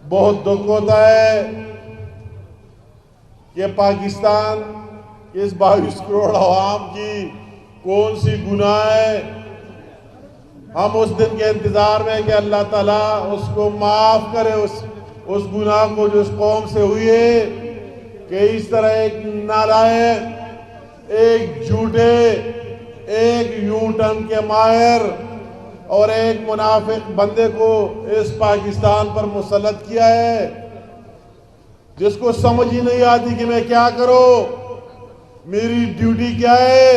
بہت دکھ ہوتا ہے کہ پاکستان کے اس 22 کروڑ عوام کی کون سی گناہ ہے. ہم اس دن کے انتظار میں کہ اللہ تعالیٰ اس کو معاف کرے اس گناہ کو جو اس قوم سے ہوئی ہے کہ اس طرح ایک نالائق، ایک جھوٹے، ایک یو ٹرن کے ماہر اور ایک منافق بندے کو اس پاکستان پر مسلط کیا ہے، جس کو سمجھ ہی نہیں آتی کہ میں کیا کروں، میری ڈیوٹی کیا ہے.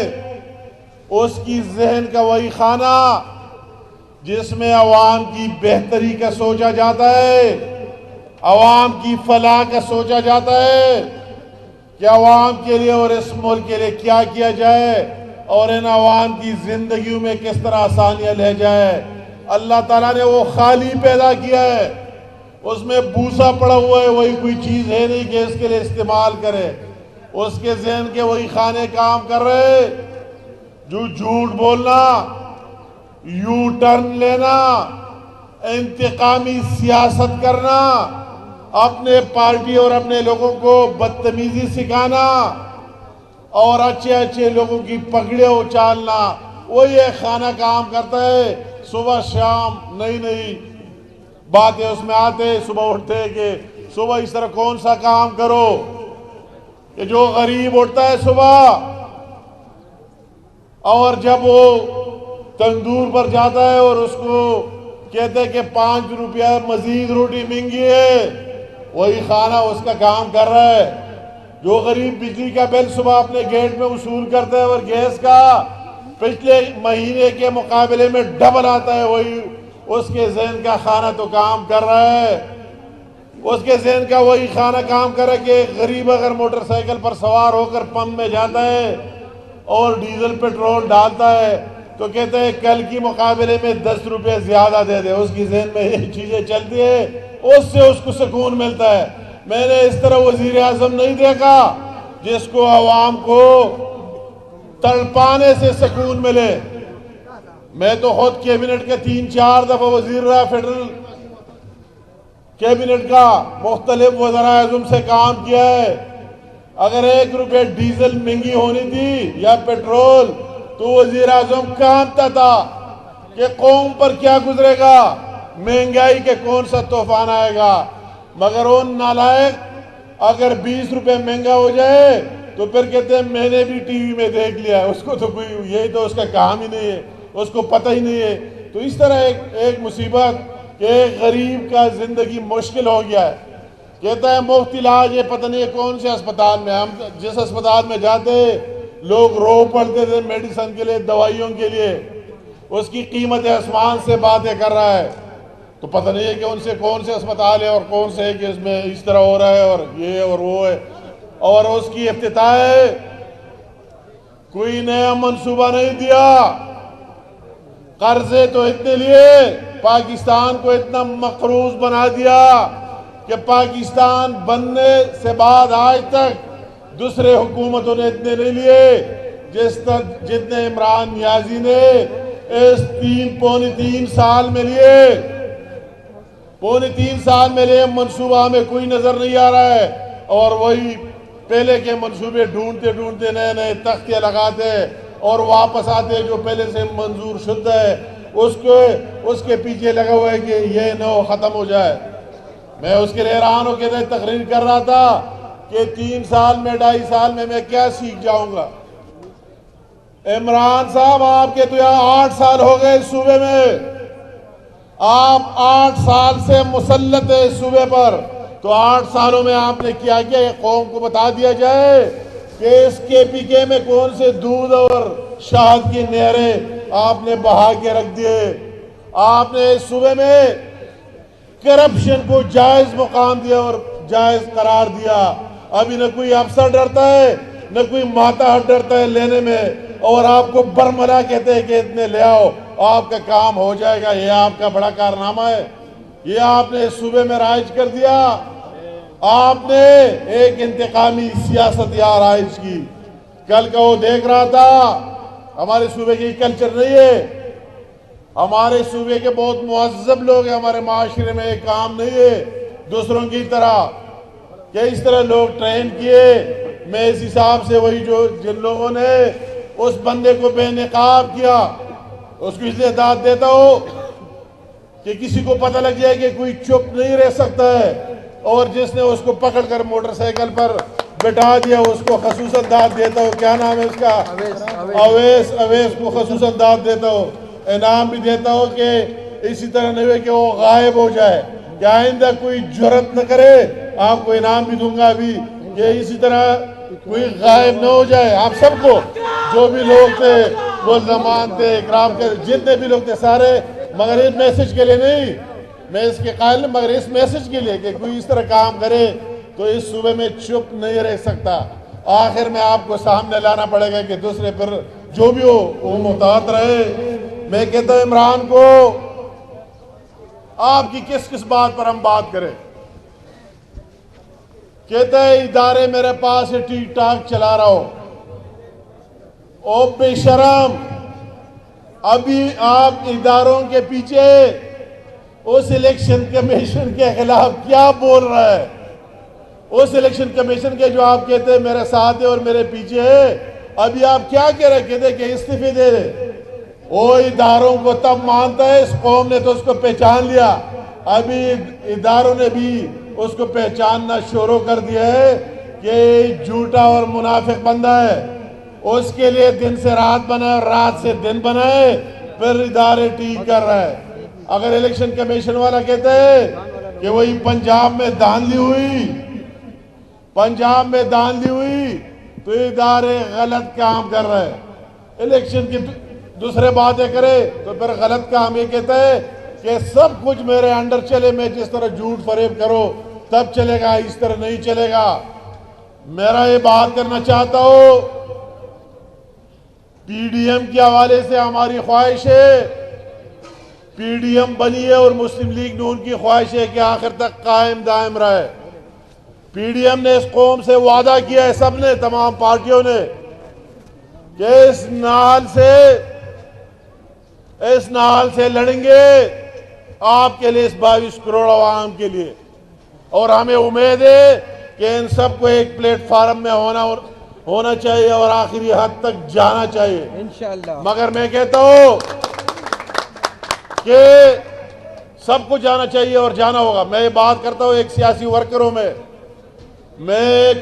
اس کی ذہن کا وہی خانہ جس میں عوام کی بہتری کا سوچا جاتا ہے، عوام کی فلاح کا سوچا جاتا ہے کہ عوام کے لیے اور اس ملک کے لیے کیا کیا جائے اور ان عوام کی زندگیوں میں کس طرح آسانیاں لے جائے. اللہ تعالیٰ نے وہ خالی پیدا کیا ہے، اس میں بوسا پڑا ہوا ہے، وہی کوئی چیز ہے نہیں کہ اس کے لیے استعمال کرے. اس کے ذہن کے وہی خانے کام کر رہے، جو جھوٹ بولنا، یو ٹرن لینا، انتقامی سیاست کرنا، اپنے پارٹی اور اپنے لوگوں کو بدتمیزی سکھانا اور اچھے اچھے لوگوں کی پگڑیاں اچالنا، وہ یہ خانہ کام کرتا ہے. صبح شام نئی نئی باتیں اس میں آتے، صبح اٹھتے کہ صبح اس طرح کون سا کام کرو کہ جو غریب اٹھتا ہے صبح اور جب وہ تندور پر جاتا ہے اور اس کو کہتے ہیں کہ 5 روپیہ مزید روٹی مہنگی ہے، وہی خانہ اس کا کام کر رہا ہے. جو غریب بجلی کا بل صبح اپنے گیٹ میں وصول کرتا ہے اور گیس کا پچھلے مہینے کے مقابلے میں ڈبل آتا ہے، وہی اس کے ذہن کا خانہ تو کام کر رہا ہے. اس کے ذہن کا وہی خانہ کام کر رہا ہے کہ غریب اگر موٹر سائیکل پر سوار ہو کر پمپ میں جاتا ہے اور ڈیزل پیٹرول ڈالتا ہے تو کہتے ہیں کل کی مقابلے میں 10 روپے زیادہ دے دے. اس کی ذہن میں یہ چیزیں چلتی ہیں، اس سے اس کو سکون ملتا ہے. میں نے اس طرح وزیر اعظم نہیں دیکھا جس کو عوام کو تڑپانے سے سکون ملے. میں تو خود کیبنٹ کا 3-4 دفعہ وزیر رہا، فیڈرل کیبنٹ کا، مختلف وزراء اعظم سے کام کیا ہے. اگر 1 روپے ڈیزل مہنگی ہونی تھی یا پیٹرول تو وزیر اعظم کانپتا تھا کہ قوم پر کیا گزرے گا، مہنگائی کے کون سا طوفان آئے گا. مگر ان نالائق اگر 20 روپے مہنگا ہو جائے تو پھر کہتے ہیں میں نے بھی ٹی وی میں دیکھ لیا. اس کو تو کوئی یہی تو اس کا کام ہی نہیں ہے، اس کو پتہ ہی نہیں ہے. تو اس طرح ایک مصیبت کہ ایک غریب کا زندگی مشکل ہو گیا ہے. کہتا ہے مفت علاج ہے، پتہ نہیں کون سے اسپتال میں. ہم جس اسپتال میں جاتے لوگ رو پڑتے تھے میڈیسن کے لیے، دوائیوں کے لیے، اس کی قیمت آسمان سے باتیں کر رہا ہے. تو پتہ نہیں ہے کہ ان سے کون سے اسپتال ہے اور کون سے ہے کہ اس میں اس طرح ہو رہا ہے اور یہ اور وہ ہے. اور اس کی افتتاح ہے، کوئی نیا منصوبہ نہیں دیا. قرضے تو اتنے لیے، پاکستان کو اتنا مقروض بنا دیا کہ پاکستان بننے سے بعد آج تک دوسرے حکومتوں نے اتنے نہیں لیے جتنے عمران نیازی نے اس پونے تین سال میں لیے. پونے 3 سال میں لیے منصوبہ ہمیں کوئی نظر نہیں آ رہا ہے. اور وہی پہلے کے منصوبے ڈھونڈتے ڈھونڈتے نئے نئے تختیاں لگاتے اور واپس آتے جو پہلے سے منظور شدہ ہے اس کے پیچھے لگا ہوا ہے کہ یہ نو ختم ہو جائے. میں اس کے لیے حیران ہو کے تقریر کر رہا تھا کہ 3 سال میں 2.5 سال میں کیا سیکھ جاؤں گا. عمران صاحب آپ کے تو یہاں 8 سال ہو گئے اس صوبے میں، آپ 8 سال سے مسلط ہے اس صوبے پر. تو 8 سالوں میں آپ نے کیا کیا یہ قوم کو بتا دیا جائے کہ اس کے پی کے میں کون سے دودھ اور شہد کی نہریں آپ نے بہا کے رکھ دیے. آپ نے اس صوبے میں کرپشن کو جائز مقام دیا اور جائز قرار دیا. ابھی نہ کوئی افسر ڈرتا ہے نہ کوئی ماتحت ڈرتا ہے لینے میں، اور آپ کو برملا کہتے ہیں کہ اتنے لے آؤ آپ کا کام ہو جائے گا. یہ آپ کا بڑا کارنامہ ہے، یہ آپ نے اس صوبے میں رائج کر دیا. آپ نے ایک انتقامی سیاست یہاں رائج کی. کل کا وہ دیکھ رہا تھا، ہمارے صوبے کی کلچر نہیں ہے. ہمارے صوبے کے بہت مہذب لوگ ہیں، ہمارے معاشرے میں ایک کام نہیں ہے دوسروں کی طرح کہ اس طرح لوگ ٹرین کیے. میں اس حساب سے وہی جن لوگوں نے اس بندے کو بے نقاب کیا اس کو اس لیے داد دیتا ہوں کہ کسی کو پتہ لگ جائے کہ کوئی چپ نہیں رہ سکتا ہے, اور جس نے اس کو پکڑ کر موٹر سائیکل پر بٹھا دیا اس کو خصوصاً داد دیتا ہوں. کیا نام ہے اس کا؟ اویس کو خصوصاً داد دیتا ہوں. انعام بھی دیتا ہوں کہ اسی طرح نہیں کہ وہ غائب ہو جائے, کہ آئندہ کوئی جرت نہ کرے. آپ کو انعام بھی دوں گا ابھی کہ اسی طرح کوئی غائب نہ ہو جائے. آپ سب کو جو بھی لوگ تھے وہ زمان تھے اکرام کے جتنے بھی لوگ تھے سارے, مگر اس میسج کے لیے نہیں, میں اس کے قائل نہیں, مگر اس میسج کے لیے کہ کوئی اس طرح کام کرے تو اس صوبے میں چپ نہیں رہ سکتا. آخر میں آپ کو سامنے لانا پڑے گا کہ دوسرے پر جو بھی ہو وہ محتاط رہے. میں کہتا ہوں عمران کو آپ کی کس بات پر ہم بات کریں. کہتا ہے ادارے میرے پاس ٹھیک ٹھاک چلا رہا ہو. او بے شرم, ابھی آپ اداروں کے پیچھے اس الیکشن کمیشن کے خلاف کیا بول رہا ہے؟ اس الیکشن کمیشن کے جو آپ کہتے ہیں میرے ساتھ ہے اور میرے پیچھے ہے, ابھی آپ کیا کہہ رہے کہتے کہ استعفے دے رہے. وہ اداروں کو تب مانتا ہے, اس قوم نے تو اس کو پہچان لیا. ابھی اداروں نے بھی اس کو پہچاننا شروع کر دیا ہے کہ جھوٹا اور منافق بندہ ہے. اس کے لیے دن سے رات بنائے اور رات سے دن بنائے, پھر ادارے ٹھیک کر رہا ہے. اگر الیکشن کمیشن والا کہتا ہے کہ وہی پنجاب میں دھاندلی ہوئی تو ادارے غلط کام کر رہے ہیں. الیکشن کی دوسرے باتیں کرے تو پھر غلط کام. یہ کہتا ہے کہ سب کچھ میرے انڈر چلے, میں جس طرح جھوٹ فریب کرو تب چلے گا, اس طرح نہیں چلے گا. میرا یہ بات کرنا چاہتا ہوں, پی ڈی ایم کے حوالے سے ہماری خواہش ہے, پی ڈی ایم بنی ہے اور مسلم لیگ نون کی خواہش ہے کہ آخر تک قائم دائم رہے. پی ڈی ایم نے اس قوم سے وعدہ کیا ہے, سب نے, تمام پارٹیوں نے, کہ اس نال سے لڑیں گے آپ کے لیے, اس 22 کروڑ عوام کے لیے. اور ہمیں امید ہے کہ ان سب کو ایک پلیٹ فارم میں ہونا چاہیے اور آخری حد تک جانا چاہیے انشاءاللہ. مگر میں کہتا ہوں کہ سب کو جانا چاہیے اور جانا ہوگا. میں یہ بات کرتا ہوں ایک سیاسی ورکروں میں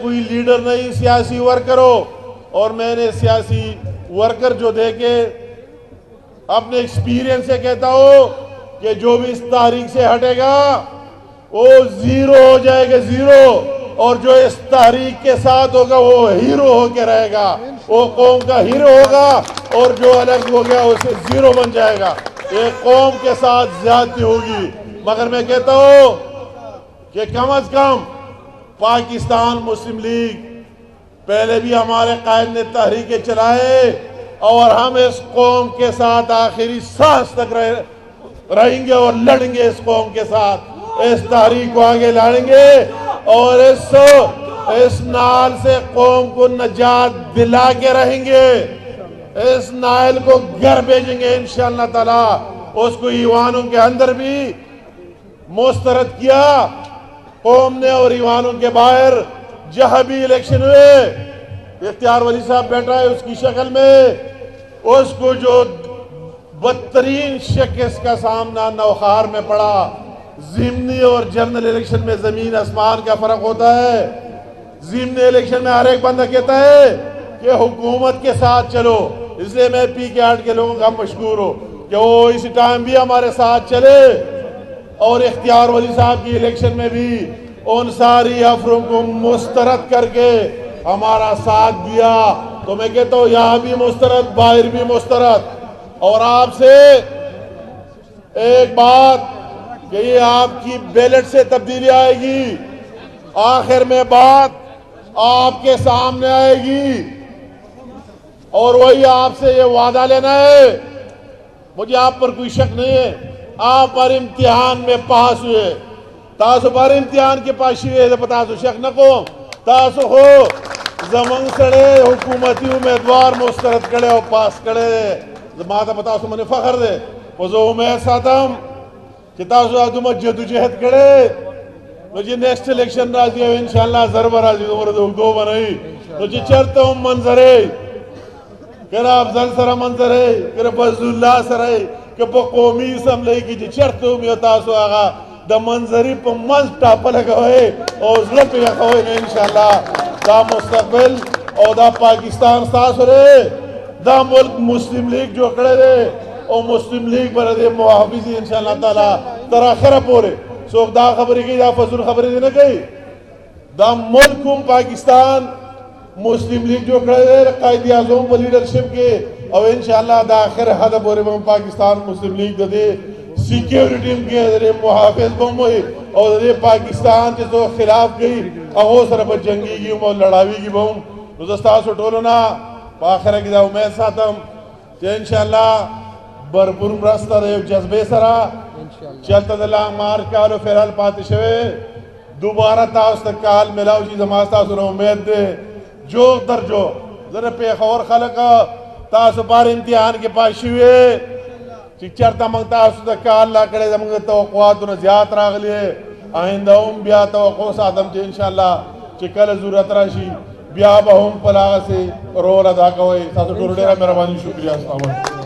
کوئی لیڈر نہیں, سیاسی ورکر ہو, اور میں نے سیاسی ورکر جو دیکھے اپنے ایکسپیرینس سے کہتا ہوں کہ جو بھی اس تحریک سے ہٹے گا وہ زیرو ہو جائے گا, زیرو. اور جو اس تحریک کے ساتھ ہوگا وہ ہیرو ہو کے رہے گا, وہ قوم کا ہیرو ہوگا, اور جو الگ ہو گیا اسے زیرو بن جائے گا. ایک قوم کے ساتھ زیادتی ہوگی. مگر میں کہتا ہوں کہ کم از کم پاکستان مسلم لیگ, پہلے بھی ہمارے قائد نے تحریکیں چلائے اور ہم اس قوم کے ساتھ آخری سانس تک رہیں گے اور لڑیں گے اس قوم کے ساتھ, اس تحریک کو آگے لڑیں گے اور اس نال سے قوم کو نجات دلا کے رہیں گے. اس نائل کو گھر بھیجیں گے انشاءاللہ تعالی. اس کو ایوانوں کے اندر بھی مسترد کیا قوم نے, اور ایوانوں کے باہر جہاں بھی الیکشن ہوئے, اختیار ولی صاحب بیٹھا ہے اس کی شکل میں, اس کو جو بدترین شکست کا سامنا نوخار میں پڑا. ضمنی اور جنرل الیکشن میں زمین آسمان کا فرق ہوتا ہے. ضمنی الیکشن میں ہر ایک بندہ کہتا ہے کہ حکومت کے ساتھ چلو, اس لیے میں پی کے آرٹ کے لوگوں کا مشکور ہوں کہ وہ اس ٹائم بھی ہمارے ساتھ چلے, اور اختیار ولی صاحب کی الیکشن میں بھی ان ساری افروں کو مسترد کر کے ہمارا ساتھ دیا. تو میں کہتا ہوں یہاں بھی مسترد, باہر بھی مسترد. اور آپ سے ایک بات کہ یہ آپ کی بیلٹ سے تبدیلی آئے گی, آخر میں بات آپ کے سامنے آئے گی, اور وہی آپ سے یہ وعدہ لینا ہے. مجھے آپ پر کوئی شک نہیں ہے, آپ پر امتحان میں پاس ہوئے, تاسو پر امتحان کے پاس ہوئے تاسو شک نہ کو, تاسو ہو زمان سڑے حکومتی امیدوار مسترد کڑے اور پاس کڑے. ماتا بتاسو منی فخر دے وزو امید ساتم کہ تاسو آدم جدو جہد کڑے نو چې نیکسٹ الیکشن راځي او ان شاء الله ضرب راځي دومره د اوږدو به نه وي نو چې چېرته هم منظرې که افضل سره منظرې که فضل الله سره که په قومي اسمبلۍ کې چې چېرته هم یو تاسو هغه د منظرې په منځ ټاپه لګوئ او زړه پرې یخوئ نو انشاءالله دا مستقبل او دا پاکستان ستاسو دی دا ملک مسلم لیگ جوړ کړی دی او مسلم لیگ به د دې محافظ وي انشاءالله تعالی تر اخره پورې څوک دا خبرې کوي دا فضول خبرې دې نه کوي دا ملک هم پاکستان مسلم لیگ جوړ کړی دی قائد اعظم په لیډرشپ کې او انشاءالله دا آخر حد پورې به پاکستان مسلم لیگ د دې سیکیورٹی کے ذریعے محافظ بم ہوئی اور ذریعے پاکستان کے تو خلاف گئی اغو سر پر جنگی کی اور لڑاوی کی بم نوزستا سو ٹولنا باخرہ کی دا امید ساتم کہ انشاءاللہ برپور مرستا دے جذبے سرا چلتا دلان مار کالو فیرال پاتی شوے دوبارہ تاس تک کال ملاو چیز ہماستا سو امید دے جو در جو ذرا پیخور خلقا تاسو بار امتحان کے پاس شوے چې چرته موږ تاسو ته کار الله کړی زموږ د توقعاتو نه زیات راغلی آینده هم بیا توقع ساتم چې انشاءالله چې کله ضرورت راشي بیا به هم په هغسې رول ادا کوئ تاسو ټولو ډېره مهرباني شکریه السلام علیکم